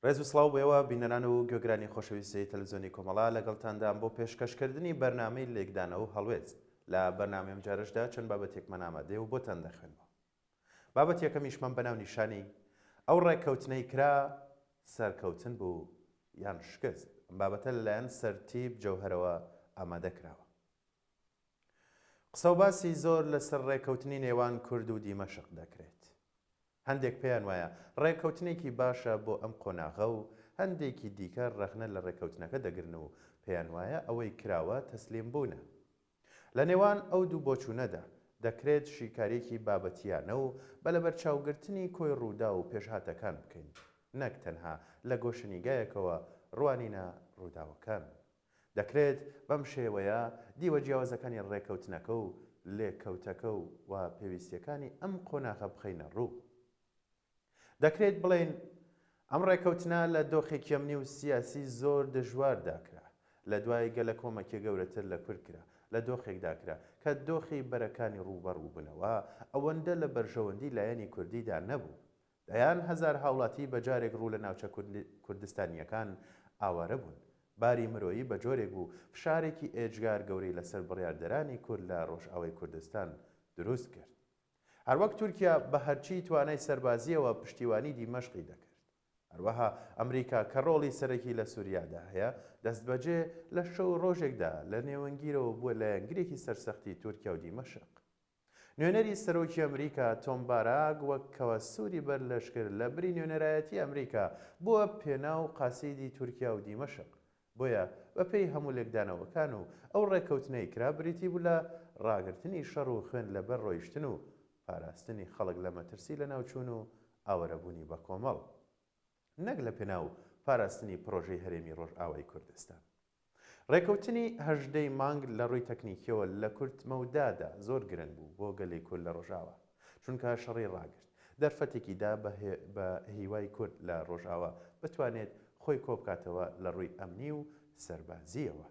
ڕێز و سڵاو بێەوە بینەران و گوێگرانی خۆشەویستی تەلەڤیزیۆنی کۆمەڵا لەگەڵتاندام بۆ پێشکەشکردنی بەرنامەی لێکدانەوە و هەڵوێست لە بەرنامەم جارشدا چەند بابەتێکمان ئامادەیە و بۆتان دەخوێنەوە. بابەت یەکەمیشمان بەناو نیشانی ئەو ڕێککەوتنەی کرا سەرکەوتن بوو یان شکست. ئەم بابەتە لەلایەن سەرتیب جەوهەرەوە ئامادە کراوە. قسە و باسی زۆر لەسەر ڕێککەوتنی نێوان کورد و دیمەشق دەکرێت. هەندێک پێیان وایە ڕێککەوتنێکی باشە بۆ ئەم قۆناغە و هەندێکی دیکە ڕەخنە لە ڕێککەوتنەکە دەگرن و پێیان وایە ئەوەی کراوە تەسلیم بوونە. لە نێوان ئەو دوو بۆچوونەدا دەکرێت شیکارێکی بابەتیانە و بە لەبەرچاوگرتنی کۆی ڕوودا و پێشهاتەکان بکەین، نەک تەنها لە گۆشەنیگایەکەوە ڕوانینە ڕووداوەکان. دەکرێت بەم شێوەیە دیوە جیاوازەکانی ڕێککەوتنەکە و لێککەوتەکە و پێویستیەکانی ئەم قۆناغە بخەینە ڕوو. دەکرێت بڵێن ئەم ڕێککەوتنە لە دۆخێکی ئەمنی و سیاسی زۆر دژوار داکرا، لە دوای گەلە کۆمەکی گەورەتر لە کورد کرا، لە دۆخێک داکرا کە دۆخی بەرەکانی ڕووبەڕوو بوونەوە ئەوەندە لە بەرژەوەندی لایەنی کوردیدا نەبوو. دەیان هەزار هاوڵاتی بەجارێک ڕوو لە ناوچە کوردستانیەکان ئاوارە بوون. باری مرۆیی بە جۆرێک بوو فشارێکی ئێجگار گەورەی لەسەر بڕیاردەرانی کورد لە ڕۆژئاوای کوردستان دروست کرد. هەروەک تورکیا بە هەرچی توانای سەربازیەوە پشتیوانی دیمەشقی دەکرد. هەروەها ئەمریکا کە ڕۆڵی سەرەکی لە سووریادا هەیە دەستبەجێ لە شەو ڕۆژێکدا لە نێوەنگیرەوە بووە لایەنگرێکی سەرسەختی تورکیا و دیمەشق. نوێنەری سەرۆکی ئەمریکا تۆم باراگ وەک کەوە سووری بەر لەشکر لە بری نوێنەرایەتی ئەمریکا بووە پێناو قاسیدی تورکیا و دیمەشق. بۆیە بەپێی هەموو لێکدانەوەکان و ئەو ڕێککەوتنەی کرا بریتی بوو لە ڕاگررتنی شەڕ و خوێن لەبەر ڕۆیشتن و پاراستنی خەڵک لە مەترسی لە ناوچوون و ئاوەرەبوونی بە کۆمەڵ، نەک لە پێناو پاراستنی پرۆژەی هەرێمی ڕۆژئاوای کوردستان. ڕێککەوتنی هەژدەی مانگ لە ڕووی تەکنیکیەوە لە کورتمەودادا زۆر گرنگ بوو بۆ گەلەی کورد لە ڕۆژئاوا، چونکە شەڕی ڕاگرت دەرفەتێکیدا بە هیوای کورد لە ڕۆژئاوا بتوانێت خۆی کۆبکاتەوە لە ڕووی ئەمنی و سەربازیەوە،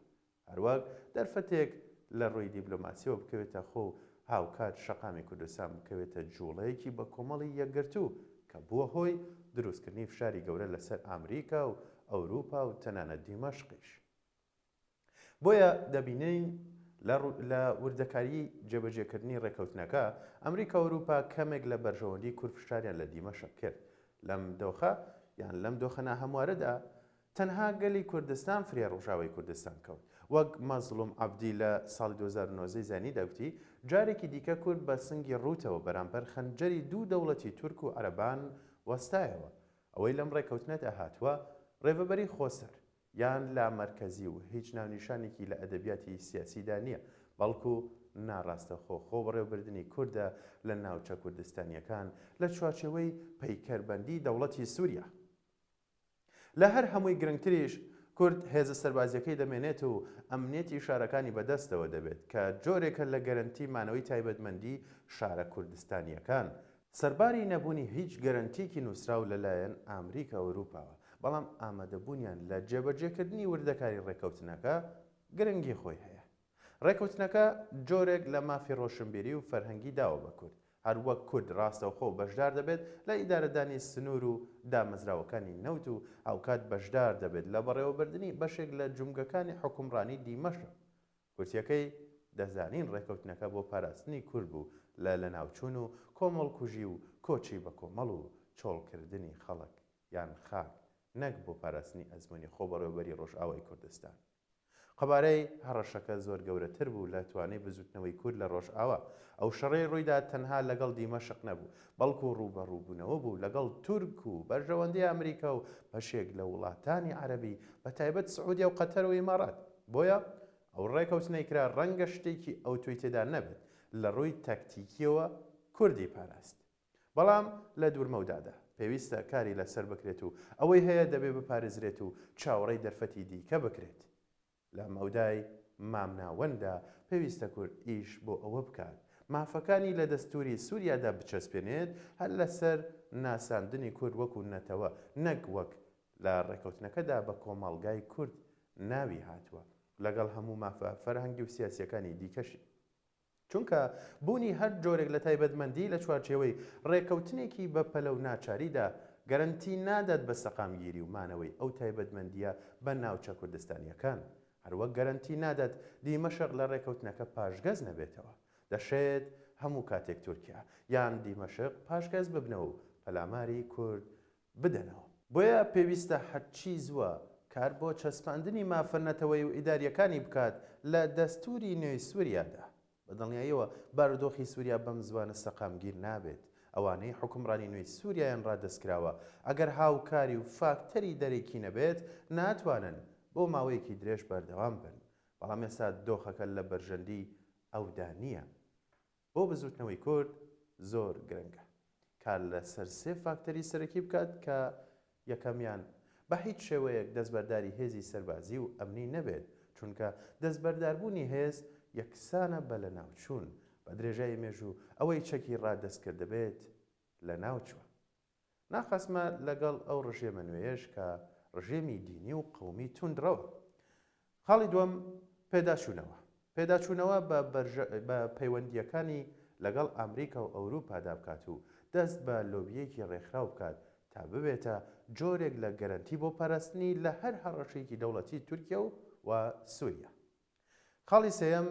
هەروەک دەرفەتێک لە ڕووی دیبلۆماسیەوە بکەوێتە خۆ هاوکات شەقامی کوردستان بکەوێتە جوڵەیەکی بە کۆمەڵی یەکگرتوو کە بووە هۆی دروستکردنی فشاری گەورە لەسەر ئامریکا و ئەوروپا و تەنانەت دیمەشقیش. بۆیە دەبینین لە وردەکاری جێبەجێکردنی ڕێککەوتنەکە ئەمریکا و ئەوروپا کەمێک لە بەرژەوەندی کورد فشاریان لە دیمەشق کرد. لەم دۆخە ناهەموارەدا تەنها گەلی کوردستان فرێ ڕۆژاوای کوردستان کەوت. وەک مەزلوم عەبدی لە ساڵی 2009 زانی دەوتی جارێکی دیکە کورد بە سنگی ڕووتەوە بەرامبەر خەنجەری دوو دەوڵەتی تورک و عەرەبان وەستایەوە. ئەوەی لەم ڕێککەوتنەدا هاتووە ڕێڤەبەری خۆسەر یان لامەرکەزی و هیچ ناونیشانێکی لە ئەدەبیاتی سیاسیدا نییە، بەڵکو ناڕاستەخۆ بەڕێوەبردننی کووردە لە ناوچە کوردستانیەکان لە چوارچێوەی پەیکەربەندی دەوڵەتی سووریا. لە هەر هەمووی گرنگتریش کورد هێزە سەربازیەکەی دەمێنێت و ئەمنیەتی شارەکانی بەدەستەوە دەبێت کە جۆرێکە لە گەرنتی مانەوەی تایبەتمەندی شارە کوردستانیەکان. سەرباری نەبوونی هیچ گەرنتیەکی نووسراو لەلایەن ئامریکا و ئەوروپاوە، بەڵام ئامادەبوونیان لە جێبەجێکردنی وردەکاری ڕێککەوتنەکە گرنگی خۆی هەیە. ڕێککەوتنەکە جۆرێک لە مافی ڕۆشنبیری و فەرهەنگی داوە بە کورد، هەروەک کورد ڕاستەوخۆ بەشدار دەبێت لە ئیدارەدانی سنوور و دامەزراوەکانی نەوت و ئەوکات بەشدار دەبێت لە بەڕێوەبردننی بەشێک لە جومگەکانی حکومڕانی دیمەشق. کورتیەکەی دەزانین ڕێککەوتنەکە بۆ پاراستنی کورد بوو لە ناوچوون و کۆمەڵکوژی و کۆچی بە کۆمەڵ و چۆڵکردنی خەڵک یان خاک، نەک بۆ پاراستنی ئەزمموی خۆ بەڕێوەبەری ڕۆژئاوای کوردستان. قەبارەی هەڕەشەکە زۆر گەورەتر بوو لە توانای بزوتنەوەی کورد لە ڕۆژئاوا. ئەو شەڕەی ڕوویدا تەنها لەگەڵ دیمەشق نەبوو، بەڵکو ڕووبەڕووبوونەوە بوو لەگەڵ تورک و بەرژەوەندی ئەمریکا و بەشێک لە وڵاتانی عەرەبی بە تایبەت سعودیا و قەتەر و ئیمارات. بۆیە ئەو ڕێککەوتنەی کرا ڕەنگە شتێکی ئەو توی تێدا نەبێت لە ڕووی تەکتیکیەوە کوردی پاراست، بەڵام لە دوورمەودادا پێویستە کاری لەسەر بکرێت و ئەوەی هەیە دەبێ بپارێزرێت و چاوەڕێی دەرفەتی دیکە بکرێت. لە مەودای مامناوەندا پێویستە کورد ئیش بۆ ئەوە بکات مافەکانی لە دەستوری سووریادا بچەسپێنێت هەر لەسەر ناساندنی کورد وەکو نەتەوە، نەک وەک لە ڕێککەوتنەکەدا بە کۆمەڵگای کورد ناوی هاتووە لەگەڵ هەموو مافە فەرهەنگی و سیاسیەکانی دیکەشی. چونکە بوونی هەر جۆرێک لە تایبەتمەندی لە چوارچێوەی ڕێککەوتنێکی بە پەلە و ناچاریدا گەرنتی نادات بە سەقامگیری و مانەوەی ئەو تایبەتمەندیە بە ناوچە کوردستانیەکان، هەروەک گەرنتی نادات دیمەشق لە ڕێکەوتنەکە پاشگەز نەبێتەوە. دەشێت هەموو کاتێک تورکیا یان دیمەشق پاشگەز ببنەوە و پەلاماری کورد بدەنەوە. بۆیە پێویستە هەرچی زووە کار بۆ چەسپاندنی مافەرنەتەوەی و ئیداریەکانی بکات لە دەستوری نوێی سووریادا. بەدڵنیاییەوە بارودۆخی سووریا بەم زوانە سەقامگیر نابێت. ئەوانەی حکومڕانی نوێی سووریایان ڕادەستکراوە ئەگەر هاوکاری و فاکتەری دەرێکی نەبێت ناتوانن بۆ ماوەیەکی درێژ بەردەوام بن. بەڵام ئێستا دۆخەکە لە بەرژەندی ئەودا نییە. بۆ بزوتنەوەی کورد زۆر گرنگە کار لەسەر سێ فاکتەری سەرەکی بکات کە یەکەمیان بە هیچ شێوەیەک دەستبەرداری هێزی سەربازی و ئەمنی نەبێت، چونکە دەستبەرداربوونی هێز یەکسانە بە لە ناوچوون بە درێژای مێژوو ئەوەی چەکی ڕادەستکرد دەبێت لە ناوچوە. ناخەسمە لەگەڵ ئەو ڕژێمە نوێیەش کە ڕژێمی دینی و قەومی توندڕەوە. خاڵی دووەم پێداچوونەوە بە پەیوەندیەکانی لەگەڵ ئەمریکا و ئەوروپادا بکات و دەست بە لۆبیەکی ڕێکخراو بکات تا ببێتە جۆرێک لە گەرنتی بۆ پاراستنی لە هەر هەڕەشێکی دەوڵەتی تورکیا و سووریا. خاڵی سێیەم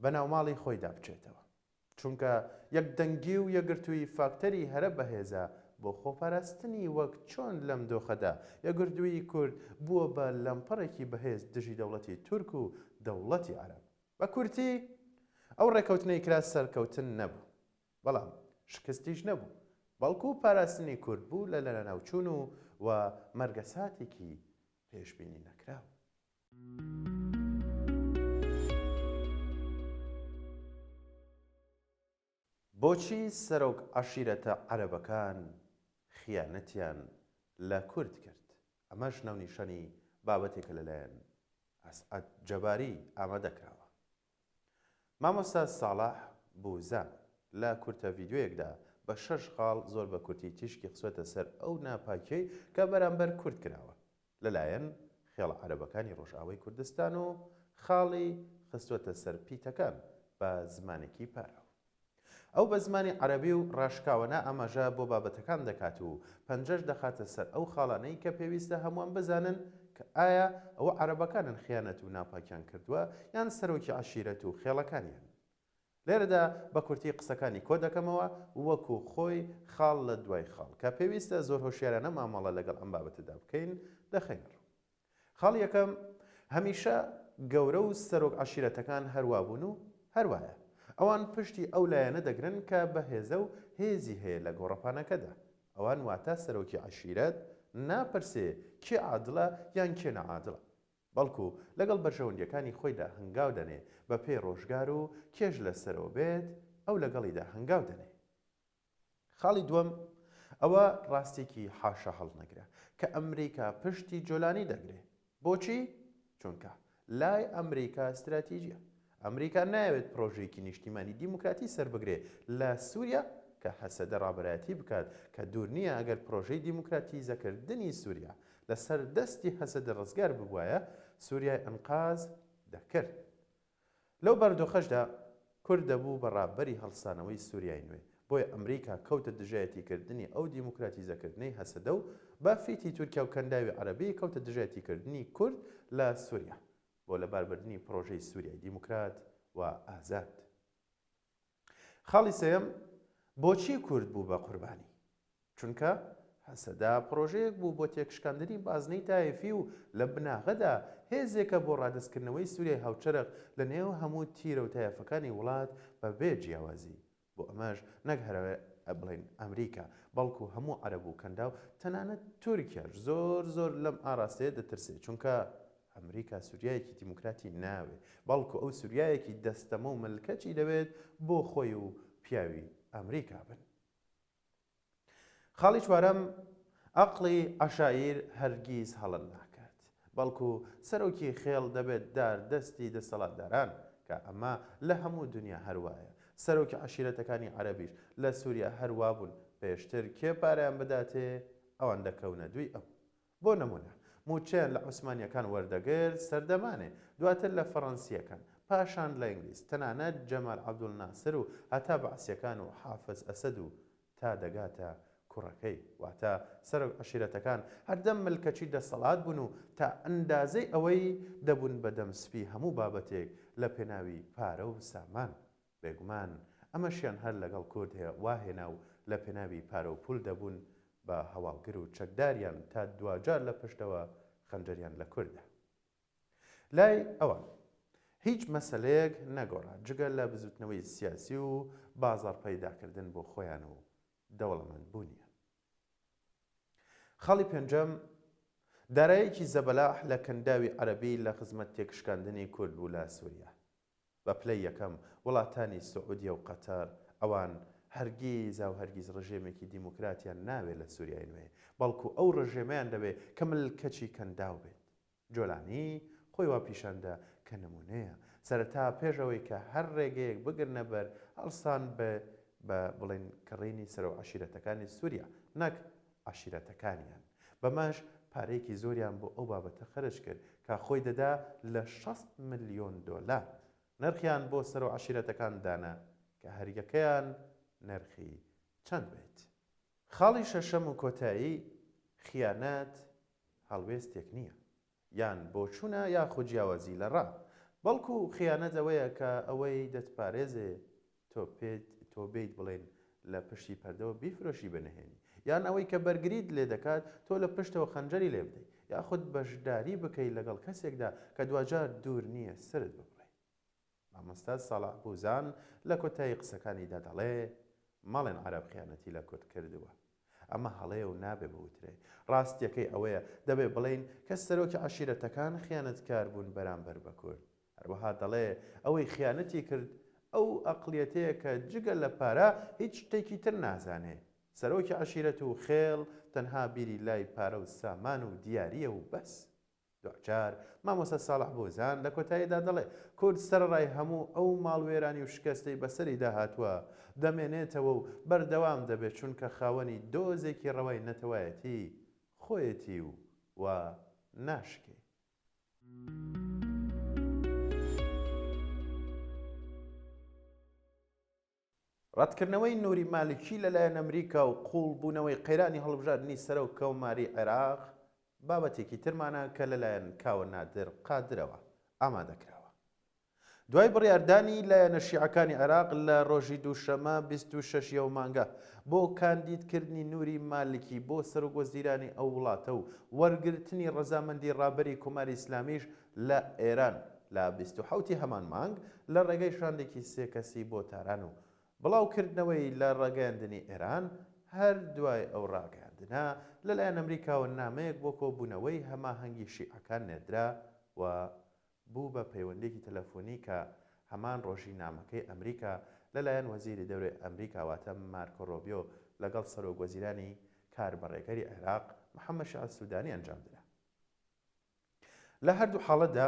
بەناوماڵی خۆیدا بچێتەوە، چونکە یەکدەنگی و یەکگرتووی فاکتەری هەرە بەهێزە بۆ خۆپاراستنی وەک چۆن لەم دۆخەدا یەکگرتووی کورد بووە بە لەمپەڕێکی بەهێز دژی دەوڵەتی تورک و دەوڵەتی عەرەب. بە کورتی ئەو ڕێکەوتنەی کرا سەرکەوتن نەبوو، بەڵام شکستیش نەبوو، بەڵکو پاراستنی کورد بوو لە ناوچوون و مەرگەساتێکی پێشبینی نەکراو. بۆچی سەرۆک عەشیرەتە عەرەبەکان خیانەتیان لە کورد کرد؟ ئەمەش ناونیشانی بابەتێکە لەلایەن ئەسعەد جەباری ئامادەکراوە. مامۆستا ساڵح بوزان لە کورتە ڤیدیۆیەکدا بە 6 خاڵ زۆر بە کورتی تیشکی خسوەتە سەر ئەو ناپاکیەی کە بەرامبەر کورد کراوە لەلایەن خێڵە عەرەبەکانی ڕۆژئاوای کوردستان و خاڵی خستوەتە سەر پیتەکان بە زمانێکی پارە. ئەو بە زمانی عەرەبی و ڕاشکاوەنا ئەمەژە بۆ بابەتەکان دەکات و پەنجەش دەخاتە سەر ئەو خاڵانەی کە پێویستە هەمووان بزانن کە ئایا ئەوە عەرەبەکانن خیانەت و ناپاکیان کردووە یان سەرۆکی عەشیرەت و خێڵەکانیان. لێرەدا بە کورتی قسەکانی کۆ دەکەمەوە وەکو خۆی خاڵ لە دوای خاڵ کە پێویستە زۆر هۆشیارانە مامەڵە لەگەڵ ئەم بابەتەدا بکەین دەخەین. خاڵ یەکەم، هەمیشە گەورە و سەرۆک عەشیرەتەکان هەروە بوون و هەروایە. ئەوان پشتی ئەو لایەنە دەگرن کە بەهێزە و هێزی هەیە لە گۆڕەپانەکەدا. ئەوان واتە سەرۆکی عەشیرەت ناپرسێ کێ عادڵە یان کێ نەعادڵە، بەڵکو لەگەڵ بەرژەوەندیەکانی خۆیدا هەنگاو دەنێ بە پێی ڕۆژگار و کێش لەسەرەوە بێت ئەو لەگەڵیدا هەنگاو دەنێ. خاڵی دووەم، ئەوە ڕاستێکی حاشا هەڵنەگرە کە ئەمریکا پشتی جۆلانی دەگرێ. بۆچی؟ چونکە لای ئەمریکا استراتیژیە. ئەمریکا ناوێت پرۆژێکی نیشتیمانی دیموکراتی سەربگرێ لە سووریا کە هەسەدە ڕابەرایەتی بکات کە دوور نییە ئەگەر پرۆژەی دیموکراتیزەکردنی سووریا لەسەر دەستی هەسەدە ڕزگار ببوایە سووریای ئەنقاز دەکرد. لەو بەردۆخەشدا کورد دەبوو بە ڕابەری هەڵسانەوەی سووریای نوێ. بۆیە ئەمریکا کەوتە دژایەتیکردنی ئەو دیموکراتیزەکردنەی هەسەدە و بە فیتی تورکیا و کەنداوی عەرەبی کەوتە دژایەتیکردنی کورد لە سووریا بۆ لەباربردنی پرۆژەی سووریای دیموکرات و ئازاد. خاڵی سێیەم، بۆچی کورد بوو بە قوربانی؟ چونکە هەسەدا پرۆژەیەک بوو بۆ تێکشکاندنی بازنەی تایەفی و لە بناغەدا هێزێکە بۆ ڕادەستکردنەوەی سووریای هاوچەرخ لە نێو هەموو تیرە و تایەفەکانی وڵات بە بێ جیاوازی. بۆ ئەمەش نەک هەرەوە بڵێن ئەمریکا، بەڵکو هەموو عەرەب و کەنداو تەنانەت تورکیاش زۆر لەم ئاراستەیە دەترسێت، چونکە ئەمریکا سووریایەکی دیموکراتی ناوێ، بەڵکو ئەو سووریایەکی دەستەمە و ملکەچی دەوێت بۆ خۆی و پیاوی ئەمریکا بن. خاڵی چوارەم، عەقڵی عەشایر هەرگیز هەڵە ناکات، بەڵکو سەرۆکی خێڵ دەبێت دار دەستی دەسەڵاتداران کە ئەمە لە هەموو دنیا هەروایە. سەرۆکی عەشیرەتەکانی عەرەبیش لە سووریا هەروە بوون، پێشتر کێ پاریان بداتێ ئەوان دەکەونە دوی ئەو. بۆ نمونە موچیان لە عوسمانیەکان وەردەگرت سەردەمانێ، دواتر لە فەڕەنسیەکان، پاشان لە ئینگلیز، تەنانەت جەمال عەبدولناسر و هەتا بەعسیەکان و حافز ئەسەد و تا دەگاتە کوڕەکەی واتە سەرۆک عەشیرەتەکان هەردەم ملکەچی دەسەڵات بوون و تا ئەندازەی ئەوەی دەبوون بەدەمسپی هەموو بابەتێک لە پێناوی پارە و سامان بێگومان ئەمەشیان هەر لەگەڵ کورد واهێنا و لە پێناوی پارە و پول دەبوون بە هەواڵگر و چەکداریان تا دوجار لە پشتەوە خەنجەریان لە کووردا. لای ئەوان هیچ مەسەلەیەک نەگۆڕا جگەل لە بزوتنەوەی سیاسی و بازاڕ پەیداکردن بۆ خۆیان و دەوڵەمەند بوونیان. خاڵی پێنجەم داراییەکی زەبەلاح لە کەنداوی عەرەبی لە خزمەت تێکشکاندنی کورد بوو لە سووریا. بە پلەی یەکەم وڵاتانی سعودیە و قەتەر ئەوان هەرگیز و هەرگیز ڕژێمێکی دیموکراتیان ناوێت لە سووریای نوێ بەڵکو ئەو ڕژێمەیان دەبێت کە ملکەچی کەنداو بێت. جۆلانی خۆی وا پیشاندا کە نمونەیە سەرەتا پێشەوەی کە هەر ڕێگەیەک بگرنە بەر هەڵسان بە بڵێن کڕینی سەرۆ عەشیرەتەکانی سووریا نەک عەشیرەتەکانیان بەمەش پارەیەکی زۆریان بۆ ئەو بابەتە خەرج کرد کە خۆی دەدا لە 6 ملیۆن دۆلار نرخیان بۆ سەرۆ عەشیرەتەکان دانا کە هەریەکەیان نرخی چەند بێت. خاڵی شەشەم و کۆتایی خیانەت هەڵوێستێک نییە یان بۆچوونە یاخود جیاوازی لە ڕا بەڵکو خیانەت ئەوەیە کە ئەوەی دەتپارێزێ تۆ بیت بڵێن لە پشتی پەردەوە بیفرۆشی بنهێنی یان ئەوەی کە بەرگریت لێ دەکات تۆ لە پشتەوە خەنجەری لێ بدەیت یاخود بەشداری بکەیت لەگەڵ کەسێکدا کە دوجار دوور نییە سرت ببڕێ. مامۆستا ساڵح بوزان لە کۆتایی قسەکانیدا دەڵێ ماڵێن عەرەب خیانەتی لە کورد کردووە ئەمە هەڵەیە و نابێ بوترێ ڕاستیەکەی ئەوەیە دەبێ بڵین کە سەرۆکی عەشیرەتەکان خیانەتکار بوون بەرامبەر بە کورد هەروەها دەڵێ ئەوەی خیانەتی کرد ئەو ئەقلیەتەیە کە جگە لە پارە هیچ شتێکی تر نازانێ سەرۆکی عەشیرەت و خێڵ تەنها بیری لای پارە و سامان و دیاریە و بەس. دوجار مامۆستا ساڵح بوزان لە کۆتاییدا دەڵێ کورد سەرڕای هەموو ئەو ماڵوێرانی و شکستەی بەسەری داهاتووە دەمێنێتەوە و بەردەوام دەبێت چونکە خاوەنی دۆزێکی ڕەوای نەتەوایەتی خۆیەتی و ناشکێ. ڕەتکردنەوەی نووری مالکی لەلایەن ئەمریکا و قوڵ بوونەوەی قەیرانی هەڵبژاردننی سەرۆ کەوماری عێراق بابەتێکی ترمانە کە لەلایەن کاوە نادر قادرەوە ئامادەکراوە. دوای بڕیاردانی لایەنە شیعەکانی عێراق لە ڕۆژی دووشەمە 26 مانگە بۆ کاندیدکردنی نووری مالکی بۆ سەرۆکوەزیرانی ئەو وڵاتە و وەرگرتنی ڕەزامەندی ڕابەری کۆماری ئیسلامیش لە ئێران لە 27 هەمان مانگ لە ڕێگەی شاندێکی سێ کەسی بۆ تاران و بڵاوکردنەوەی لە ڕاگەیاندنی ئێران هەر دوای ئەو ڕاگەیاندنە لەلایەن ئەمریکاوە نامەیەک بۆ کۆبوونەوەی هەماهەنگی شیعەکان نێردرا و بوو بە پەیوەندێکی تەلەفۆنی کە هەمان ڕۆژی نامەکەی ئەمریکا لەلایەن وەزیری دەورەی ئەمریکا واتە مارکۆ ڕۆبیۆ لەگەڵ سەرۆکوەزیرانی کاربەڕێکەری عێراق محەممەد شیع سوودانی ئەنجامدرا. لە هەردوو حاڵەتدا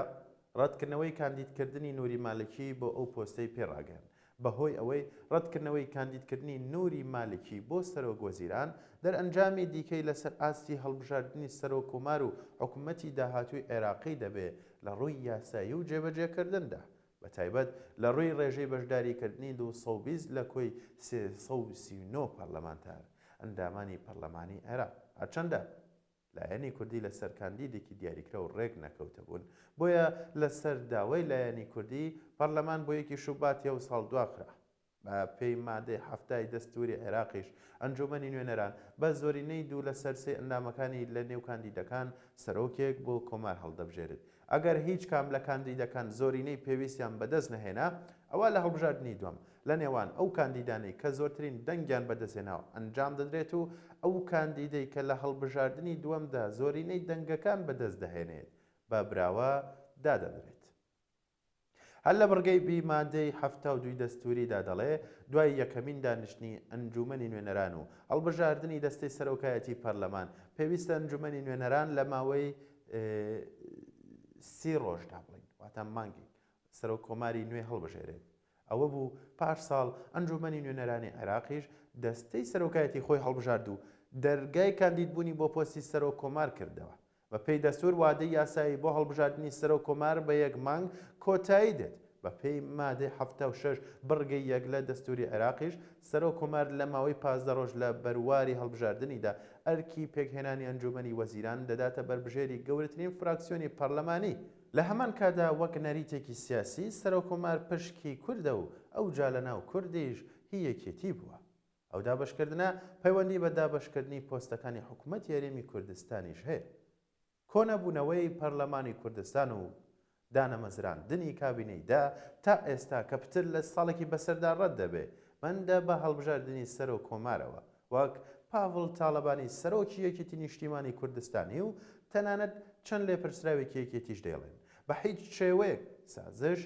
ڕەتکردنەوەی کاندیدکردنی نووری مالکی بۆ ئەو پۆستەی پێڕاگەن بەهۆی ئەوەی ڕەتکردنەوەی کاندیدکردنی نووری مالکی بۆ سەرۆکوەزیران دەرئەنجامی دیکەی لەسەر ئاستی هەڵبژاردننی سەرۆکومار و حکوومەتی داهاتووی عێراقی دەبێت لە ڕووی یاسایی و جێبەجێکردندا بەتایبەت لە ڕووی ڕێژەی بەشداریکردنی 220 لە کۆی 339 پەرلەمانتار ئەندامانی پەرلەمانی عێراق هەرچەندە لایەنی کوردی لەسەر کاندیدێکی دیاریکرا و ڕێک نەکەوتە بوون بۆیە لەسەر داوای لایەنی کوردی پەرلەمان بۆ یەکی شوباتی ئەو ساڵ دواکرا بە پێی مادەی هەفتای دەستوری عێراقیش ئەنجومەنی نوێنەران بە زۆرینەی دوو لە سەرسەی ئەندامەکانی لە نێو کاندیدەکان سەرۆکێک بۆ کۆمار هەڵدەبژێرت ئەگەر هیچ کام لە کاندیدەکان زۆرینەی پێویستیان بەدەست نەهێنا ئەوە لە هەڵبژاردننی دووەم لە نێوان ئەو کاندیدانەی کە زۆرترین دەنگیان بەدەستێناوە ئەنجام دەدرێت و ئەو کاندیدەی کە لە هەڵبژاردننی دووەمدا زۆرینەی دەنگەکان بەدەست دەهێنێت بە براوە دادەدرێت. هەر لە بڕگەی بی مادەی 72 دەستوریدا دەڵێ دوای یەکەمین دانیشتنی ئەنجومەنی نوێنەران و هەڵبژاردننی دەستەی سەرۆکایەتی پەرلەمان پێویستە ئەنجومەنی نوێنەران لە ماوەی 30 ڕۆژدا بڵین واتە مانگی سەرۆک کۆماری نوێ هەڵبژێرێت. ئەوە بوو پاش ساڵ ئەنجومەنی نوێنەرانی عێراقیش دەستەی سەرۆکایەتی خۆی هەڵبژارد و دەرگای کاندیدبوونی بۆ پۆستی سەرۆک کۆمار کردەوە بە پێی دەستور وادەی یاسایی بۆ هەڵبژاردننی سەرۆک کۆمار بە 1 مانگ کۆتایی دێت بە پێی مادەی 76 بڕگەی یەک لە دەستوری عێراقیش سەرۆک کۆمار لە ماوەی 15 ڕۆژ لە بەرواری هەڵبژاردننیدا ئەرکی پێکهێنانی ئەنجومەنی وەزیران دەداتە بەربژێری گەورەترین فراکسیۆنی پەرلەمانی. لە هەمان کادا وەک نەریتێکی سیاسی سەرۆک کۆمار پشکی کوردە و ئەو جا لە ناو کوردیش هی یەکێتی بووە. ئەو دابەشکردنە پەیوەندی بە دابەشکردنی پۆستەکانی حکوومەت یاریمی کوردستانیش هەیە. کۆنەبوونەوەی پەرلەمانی کوردستان و دانەمەزراندنی کابینەیدا تا ئێستا کە پتر لە ساڵێکی بەسەردا ڕەت دەبێ بەندە بە هەڵبژاردننی سەرۆک کۆمارەوە وەک پاڤڵ تاڵەبانی سەرۆکی یەکێتی نیشتیمانی کوردستانی و تەنانەت چەند لێپرسراوێکی یەکێتیش دێڵێن بە هیچ شێوەیەک سازش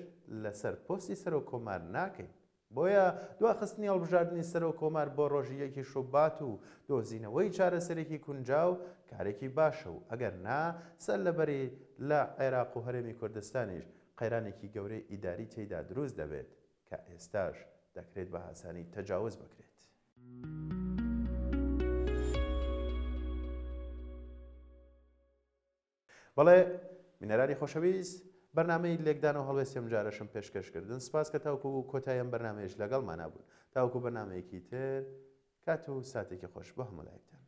لەسەر پۆستی سەرۆک کۆمار ناکەین. بۆیە دواخستنی هەڵبژاردننی سەرۆک کۆمار بۆ ڕۆژی یەکی شوبات و دۆزینەوەی چارەسەرێکی کونجاو کارێکی باشە و ئەگەر نا سەر لەبەری لە عێراق و هەرێمی کوردستانیش قەیرانێکی گەورەی ئیداری تێیدا دروست دەبێت کە ئێستاش دەکرێت بە هاسانی تەجاوز بکرێت. بەڵێ مینەرانی خۆشەویست بەرنامەی لێکدان و هەڵوێستیم جارەشم پێشکەشکردن سپاس کە تاوکو و کۆتاییان بەرنامەیەش لەگەڵمانە بوون تاوکو بەرنامەیەکی تر کات و ساتێکی خۆش بە هەموو لایەکتان.